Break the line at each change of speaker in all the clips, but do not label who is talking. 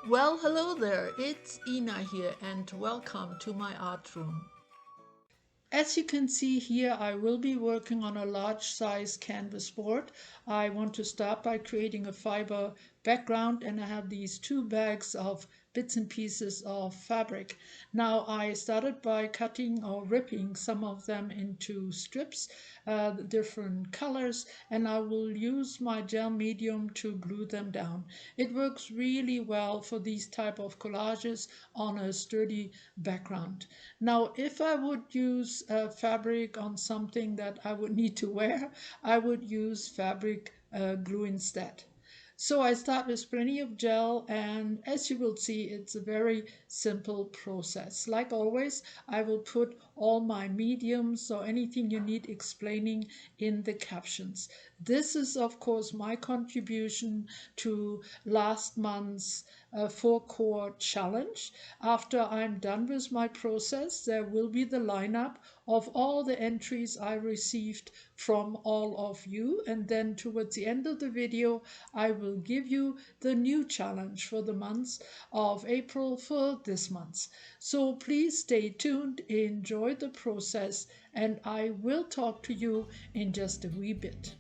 Well, hello there, it's Ina here, and welcome to my art room. As you can see here, I will be working on a large size canvas board. I want to start by creating a fiber background, and I have these two bags of bits and pieces of fabric. Now I started by cutting or ripping some of them into strips, different colors, and I will use my gel medium to glue them down. It works really well for these type of collages on a sturdy background. Now, if I would use fabric on something that I would need to wear, I would use fabric glue instead. So I start with plenty of gel, and as you will see, it's a very simple process. Like always, I will put all my mediums or anything you need explaining in the captions. This is, of course, my contribution to last month's 4 core challenge. After I'm done with my process, there will be the lineup of all the entries I received from all of you, and then towards the end of the video I will give you the new challenge for the month of April for this month. So please stay tuned, enjoy the process, and I will talk to you in just a wee bit.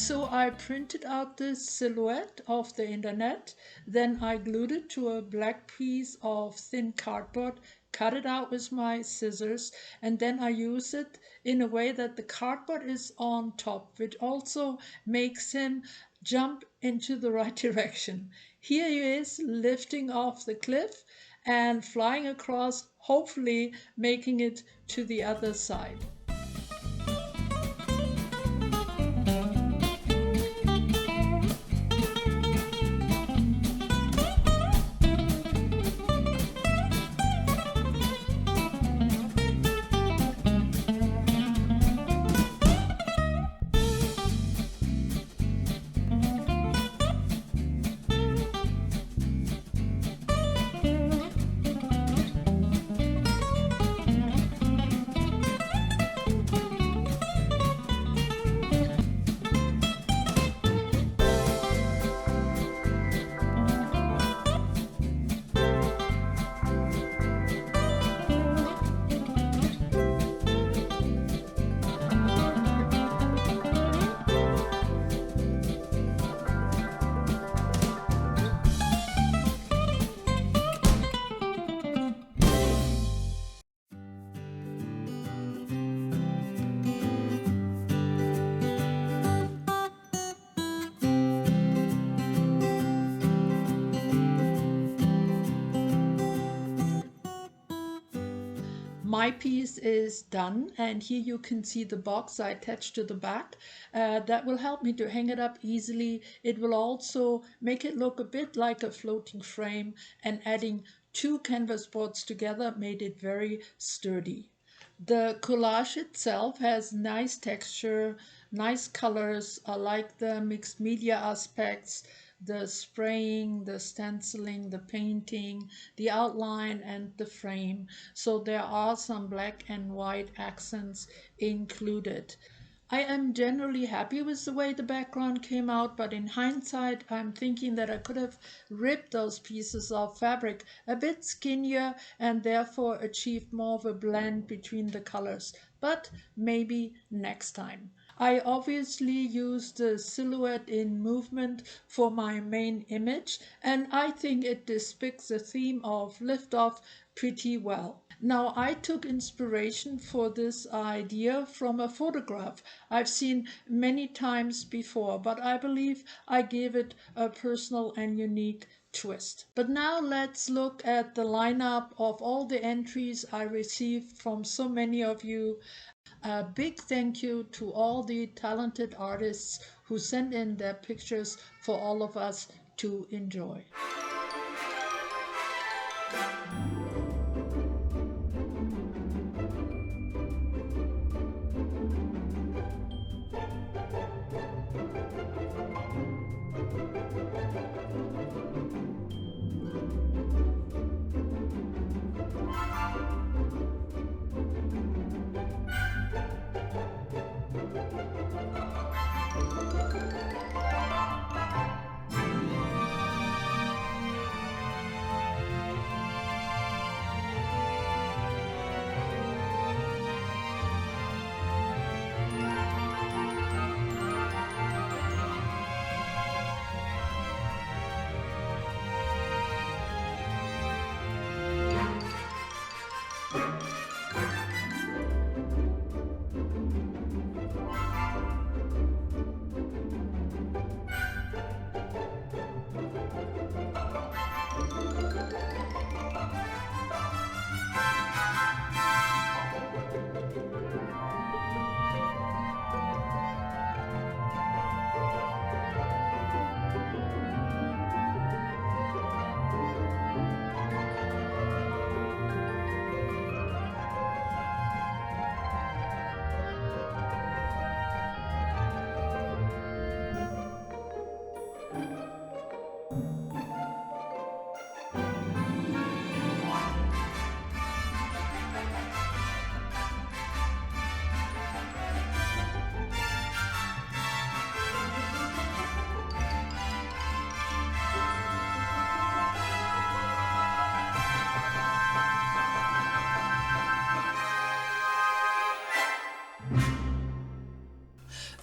So I printed out this silhouette off the internet, then I glued it to a black piece of thin cardboard, cut it out with my scissors, and then I use it in a way that the cardboard is on top, which also makes him jump into the right direction. Here he is lifting off the cliff and flying across, hopefully making it to the other side. My piece is done, and here you can see the box I attached to the back. That will help me to hang it up easily. It will also make it look a bit like a floating frame, and adding two canvas boards together made it very sturdy. The collage itself has nice texture, nice colors. I like the mixed media aspects, the spraying, the stenciling, the painting, the outline, and the frame. So there are some black and white accents included. I am generally happy with the way the background came out, but in hindsight, I'm thinking that I could have ripped those pieces of fabric a bit skinnier and therefore achieved more of a blend between the colors. But maybe next time. I obviously used the silhouette in movement for my main image, and I think it depicts the theme of liftoff pretty well. Now, I took inspiration for this idea from a photograph I've seen many times before, but I believe I gave it a personal and unique twist. But now let's look at the lineup of all the entries I received from so many of you. A big thank you to all the talented artists who sent in their pictures for all of us to enjoy.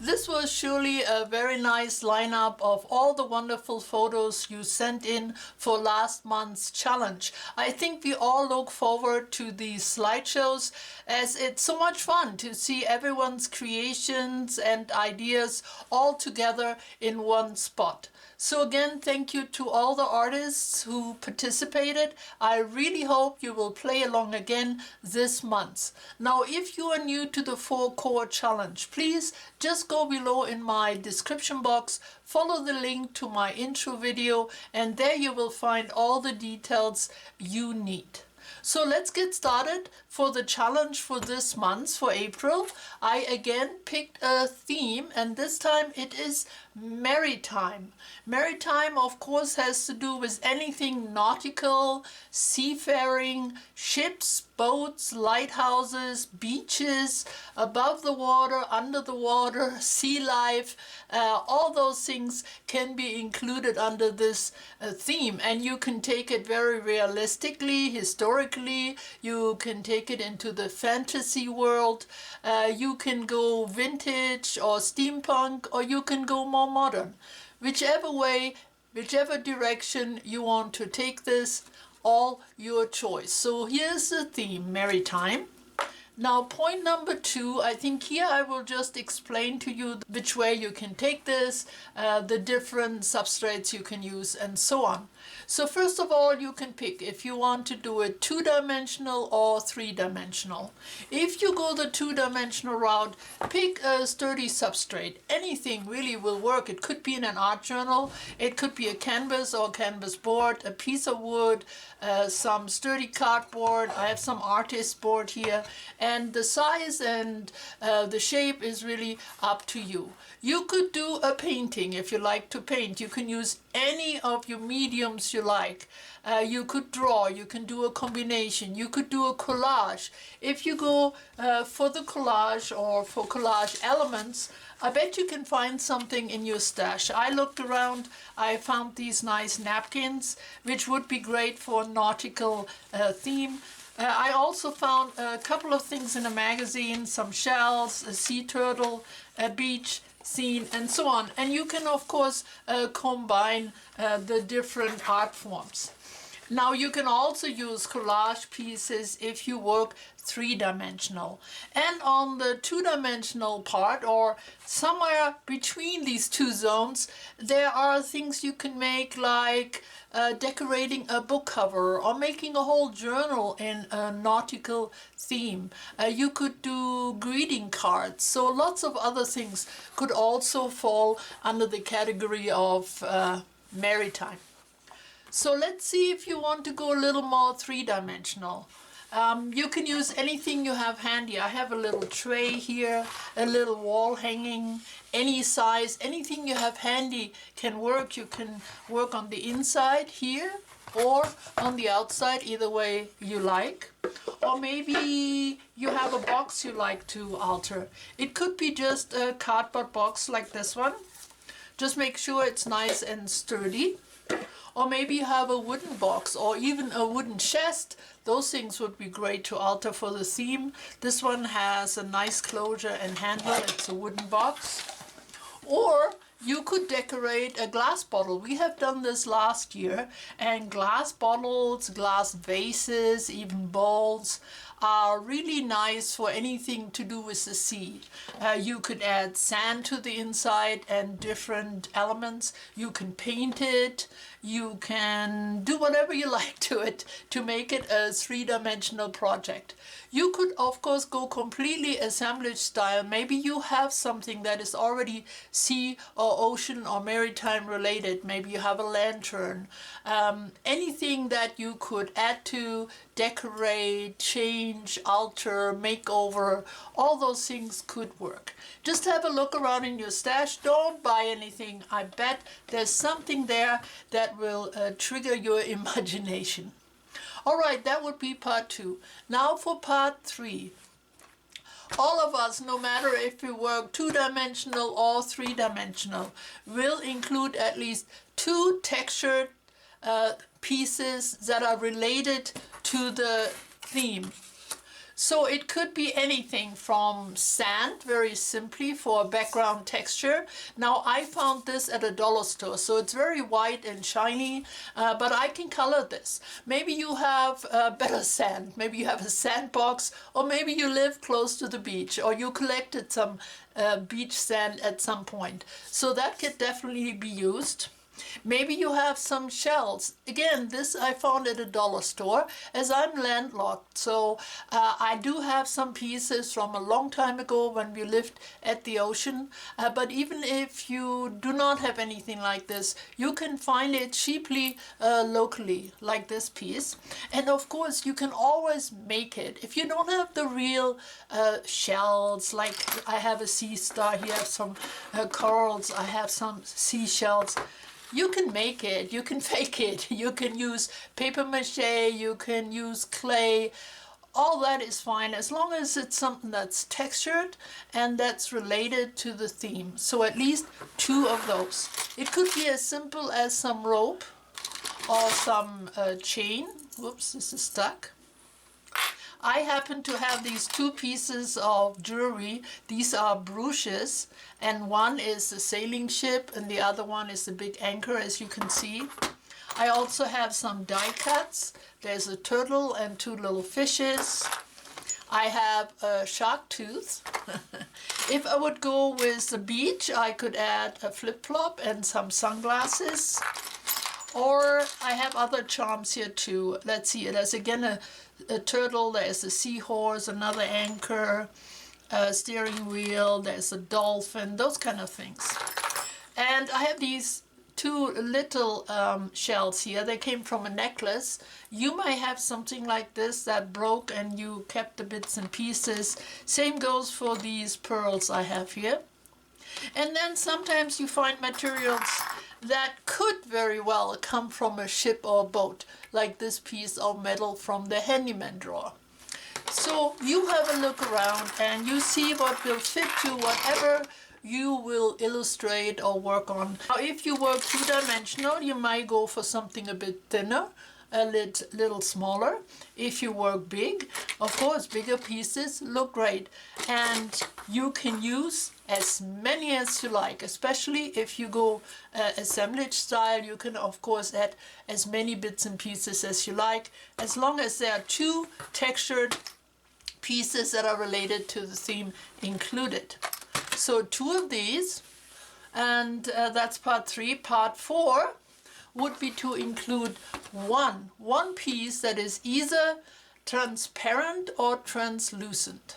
This was surely a very nice lineup of all the wonderful photos you sent in for last month's challenge. I think we all look forward to these slideshows, as it's so much fun to see everyone's creations and ideas all together in one spot. So again, thank you to all the artists who participated. I really hope you will play along again this month. Now, if you are new to the 4-core challenge, please just go below in my description box, follow the link to my intro video, and there you will find all the details you need. So let's get started for the challenge for this month, for April. I again picked a theme, and this time it is Maritime. Maritime, of course, has to do with anything nautical, seafaring, ships, boats, lighthouses, beaches, above the water, under the water, sea life. All those things can be included under this theme, and you can take it very realistically, historically. You can take it into the fantasy world. You can go vintage or steampunk, or you can go more modern. Whichever way, whichever direction you want to take this, all your choice. So here's the theme, Maritime. Now, point number 2, I think here I will just explain to you which way you can take this, the different substrates you can use, and so on. So first of all, you can pick if you want to do it 2-dimensional or 3-dimensional. If you go the 2-dimensional route, pick a sturdy substrate. Anything really will work. It could be in an art journal, it could be a canvas or canvas board, a piece of wood, some sturdy cardboard. I have some artist board here, and the size and the shape is really up to you. You could do a painting if you like to paint. You can use any of your mediums you like. You could draw, you can do a combination, you could do a collage. If you go for the collage or for collage elements, I bet you can find something in your stash. I looked around, I found these nice napkins, which would be great for a nautical theme. I also found a couple of things in a magazine, some shells, a sea turtle, a beach scene, and so on. And you can, of course, combine the different art forms. Now, you can also use collage pieces if you work 3-dimensional. And on the 2-dimensional part, or somewhere between these two zones, there are things you can make, like decorating a book cover or making a whole journal in a nautical theme. You could do greeting cards. So lots of other things could also fall under the category of maritime. So let's see if you want to go a little more 3-dimensional. You can use anything you have handy. I have a little tray here, a little wall hanging, any size, anything you have handy can work. You can work on the inside here or on the outside, either way you like. Or maybe you have a box you like to alter. It could be just a cardboard box like this one. Just make sure it's nice and sturdy. Or maybe you have a wooden box or even a wooden chest. Those things would be great to alter for the theme. This one has a nice closure and handle. It's a wooden box. Or you could decorate a glass bottle. We have done this last year, and glass bottles, glass vases, even bowls are really nice for anything to do with the sea. You could add sand to the inside and different elements. You can paint it. You can do whatever you like to it to make it a 3-dimensional project. You could, of course, go completely assemblage style. Maybe you have something that is already sea or ocean or maritime related. Maybe you have a lantern. Anything that you could add to, decorate, change, alter, make over, all those things could work. Just have a look around in your stash. Don't buy anything. I bet there's something there that will trigger your imagination. All right, that would be part 2. Now for part 3. All of us, no matter if we work 2-dimensional or 3-dimensional, will include at least 2 textured pieces that are related to the theme. So it could be anything from sand, very simply for a background texture. Now I found this at a dollar store, so it's very white and shiny, but I can color this. Maybe you have better sand, maybe you have a sandbox, or maybe you live close to the beach, or you collected some beach sand at some point. So that could definitely be used. Maybe you have some shells. Again, this I found at a dollar store, as I'm landlocked. So I do have some pieces from a long time ago when we lived at the ocean. But even if you do not have anything like this, you can find it cheaply locally, like this piece. And of course, you can always make it. If you don't have the real shells, like I have a sea star here, some corals, I have some seashells. You can make it, you can fake it, you can use paper mache, you can use clay. All that is fine as long as it's something that's textured and that's related to the theme. So at least 2 of those. It could be as simple as some rope or some chain. Whoops, this is stuck. I happen to have these 2 pieces of jewelry. These are brooches, and one is the sailing ship and the other one is the big anchor, as you can see. I also have some die cuts. There's a turtle and 2 little fishes. I have a shark tooth. If I would go with the beach, I could add a flip-flop and some sunglasses. Or I have other charms here too. Let's see, there's again a turtle, there's a seahorse, another anchor, a steering wheel, there's a dolphin, those kind of things. And I have these 2 little shells here. They came from a necklace. You might have something like this that broke and you kept the bits and pieces. Same goes for these pearls I have here. And then sometimes you find materials that could very well come from a ship or boat, like this piece of metal from the handyman drawer. So you have a look around and you see what will fit to whatever you will illustrate or work on. Now if you work 2-dimensional, you might go for something a bit thinner, a little smaller. If you work big, of course, bigger pieces look great. And you can use as many as you like, especially if you go assemblage style. You can, of course, add as many bits and pieces as you like, as long as there are 2 textured pieces that are related to the theme included. So 2 of these, and that's part 3. Part 4 would be to include one piece that is either transparent or translucent.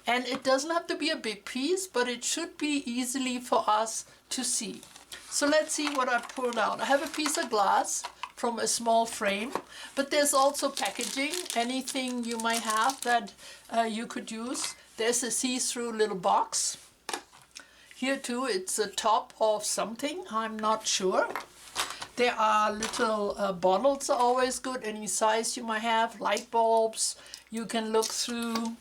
And it doesn't have to be a big piece, but it should be easily for us to see. So let's see what I pulled out. I have a piece of glass from a small frame, but there's also packaging, anything you might have that you could use. There's a see-through little box. Here too, it's a top of something, I'm not sure. There are little bottles, are always good, any size you might have, light bulbs you can look through.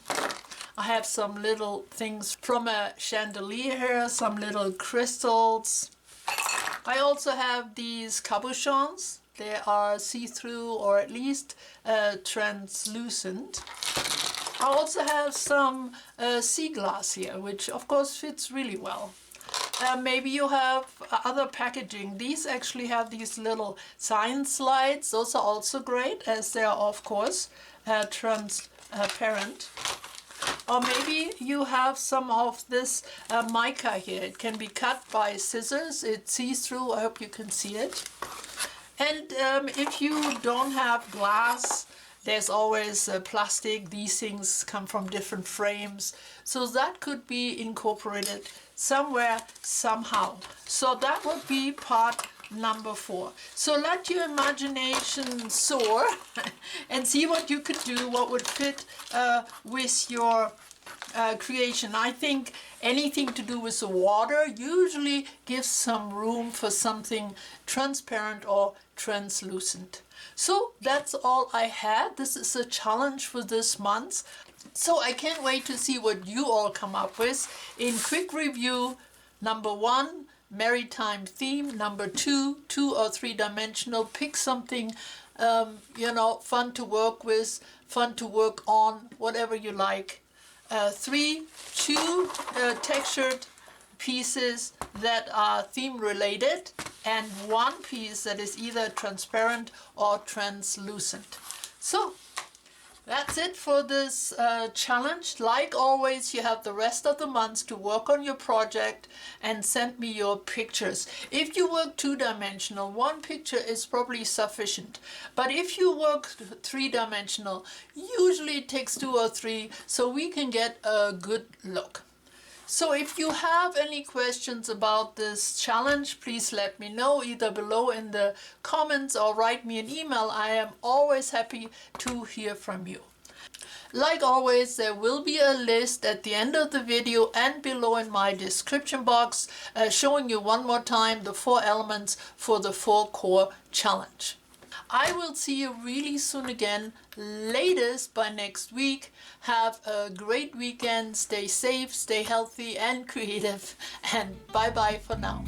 I have some little things from a chandelier here, some little crystals. I also have these cabochons. They are see-through or at least translucent. I also have some sea glass here, which of course fits really well. Maybe you have other packaging. These actually have these little science slides. Those are also great, as they are of course transparent. Or maybe you have some of this mica here. It can be cut by scissors. It sees through. I hope you can see it. And if you don't have glass, there's always plastic. These things come from different frames. So that could be incorporated somewhere, somehow. So that would be part number 4. So let your imagination soar and see what you could do, what would fit with your creation. I think anything to do with the water usually gives some room for something transparent or translucent. So that's all I had. This is a challenge for this month. So I can't wait to see what you all come up with. In quick review, number 1, Maritime theme. Number 2, 2 or 3 dimensional. Pick something you know, fun to work with, fun to work on, whatever you like. 2 textured pieces that are theme related, and 1 piece that is either transparent or translucent. So that's it for this challenge. Like always, you have the rest of the month to work on your project and send me your pictures. If you work 2-dimensional, 1 picture is probably sufficient. But if you work 3-dimensional, usually it takes 2 or 3 so we can get a good look. So if you have any questions about this challenge, please let me know either below in the comments or write me an email. I am always happy to hear from you. Like always, there will be a list at the end of the video and below in my description box showing you one more time the 4 elements for the 4-core challenge. I will see you really soon again, latest by next week. Have a great weekend, stay safe, stay healthy and creative, and bye bye for now.